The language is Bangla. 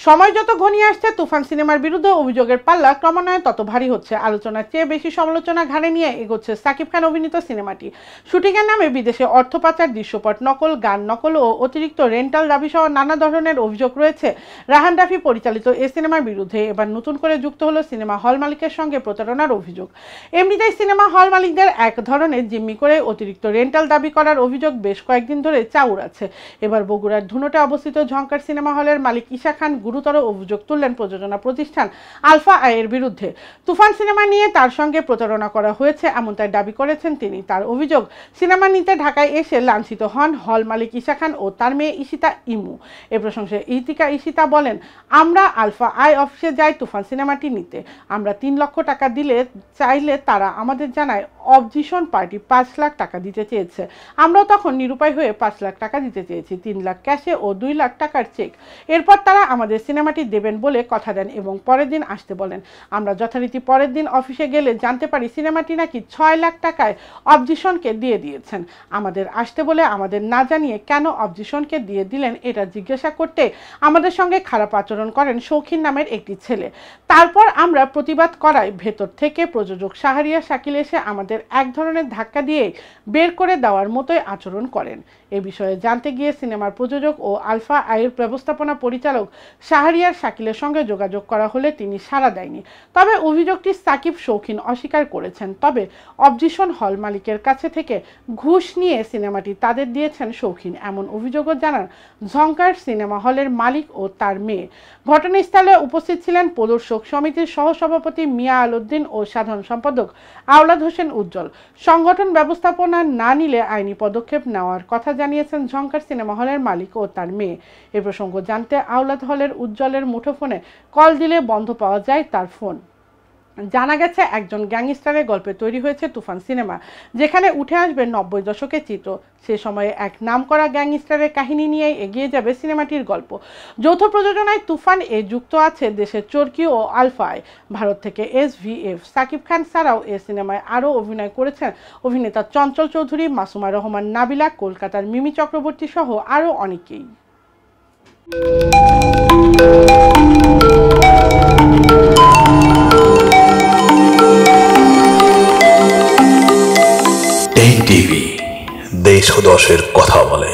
সময় যত ঘনিয়ে আসছে তুফান সিনেমার বিরুদ্ধে অভিযোগের পাল্লা ক্রমান্বয়ে তত ভারী হচ্ছে। আলোচনার চেয়ে বেশি সমালোচনা ঘাড়ে নিয়ে এগোচ্ছে সাকিব খান অভিনীত সিনেমাটি। শুটিংয়ের নামে বিদেশে অর্থ পাচার, দৃশ্যপট নকল, গান নকল ও অতিরিক্ত রেন্টাল দাবি সহ নানা ধরনের অভিযোগ রয়েছে রাহান রাফি পরিচালিত এই সিনেমার বিরুদ্ধে। এবার নতুন করে যুক্ত হলো সিনেমা হল মালিকের সঙ্গে প্রতারণার অভিযোগ। এমনিতেই সিনেমা হল মালিকদের এক ধরনের জিম্মি করে অতিরিক্ত রেন্টাল দাবি করার অভিযোগ বেশ কয়েকদিন ধরে চাউর আছে। এবার বগুড়ার ধুনটে অবস্থিত ঝংকার সিনেমা হলের মালিক ঈশা খান গুরুতর অভিযোগ তুললেন প্রযোজনা প্রতিষ্ঠান আলফা আইয়ের বিরুদ্ধে। তুফান সিনেমা নিয়ে তার সঙ্গে প্রতারণা করা হয়েছে এমনটাই দাবি করেছেন তিনি। তার অভিযোগ, সিনেমা নিতে ঢাকায় এসে লাঞ্ছিত হন হল মালিক ঈশা খান ও তার মেয়ে ঈশিতা ইমু। এ প্রসঙ্গে ইতিকা ঈশিতা বলেন, আমরা আলফা আই অফিসে যাই তুফান সিনেমাটি নিতে। আমরা 3 লক্ষ টাকা দিলে চাইলে তারা আমাদের জানায় অবজিশন পার্টি 5 লাখ টাকা দিতে চেয়েছে। আমরাও তখন নিরুপায় হয়ে 5 লাখ টাকা দিতে চেয়েছি, 3 লাখ ক্যাশে ও 2 লাখ টাকার চেক। এরপর তারা আমাদের সিনেমাটি দেবেন বলে কথা দেন এবং পরের দিন আসতে বলেন। আমরা যথারীতি পরের দিন অফিসে গেলে জানতে পারি সিনেমাটি নাকি 6 লাখ টাকায় অবজিশনকে দিয়ে দিয়েছেন। আমাদের আসতে বলে আমাদের না জানিয়ে কেন অবজিশনকে দিয়ে দিলেন এটা জিজ্ঞাসা করতে আমাদের সঙ্গে খারাপ আচরণ করেন শৌখিন নামের একটি ছেলে। তারপর আমরা প্রতিবাদ করায় ভেতর থেকে প্রযোজক শাহরিয়ার শাকিল এসে আমাদের এক ধরনের ধাক্কা দিয়ে বের করে দেওয়ার মতোই আচরণ করেন। এ বিষয়ে জানতে গিয়ে সিনেমার প্রযোজক ও আলফা আইয়ের ব্যবস্থাপনা পরিচালক শাহরিয়ার শাকিলের সঙ্গে যোগাযোগ করা হলে তিনি সাড়া দেয়নি। তবে অভিযোগটি সাকিব শৌখিন অস্বীকার করেছেন। তবে অবজিশন হল মালিকের কাছে থেকে ঘুষ নিয়ে সিনেমাটি তাদের দিয়েছেন শৌখিন, এমন অভিযোগও জানান ঝংকার সিনেমা হলের মালিক ও তার মেয়ে। ঘটনাস্থলে উপস্থিত ছিলেন প্রদর্শক সমিতির সহসভাপতি মিয়া আলউদ্দিন ও সাধারণ সম্পাদক আওলাদ হোসেন উজ্জ্বল। সংগঠন ব্যবস্থাপনা না নিলে আইনি পদক্ষেপ নেওয়ার কথা জানিয়েছেন ঝংকার সিনেমা হলের মালিক ও তার মেয়ে। এ প্রসঙ্গ জানতে আওলাদ হলের উজ্জ্বলের মুঠোফোনে কল দিলে বন্ধ পাওয়া যায় তার ফোন। জানা গেছে একজন গ্যাংস্টারের গল্পে তৈরি হয়েছে তুফান সিনেমা, যেখানে উঠে আসবে 90 দশকের চিত্র। সে সময়ে এক নামকরা গ্যাংস্টারের কাহিনী নিয়েই এগিয়ে যাবে সিনেমাটির গল্প। যৌথ প্রযোজনায় তুফান এ যুক্ত আছে দেশের চরকি ও আলফায়। ভারত থেকে SVF সাকিব খান ছাড়াও এ সিনেমায় আরও অভিনয় করেছেন অভিনেতা চঞ্চল চৌধুরী, মাসুমা রহমান নাবিলা, কলকাতার মিমি চক্রবর্তী সহ আরও অনেকেই। টিভি দেশ ও দশের কথা বলে।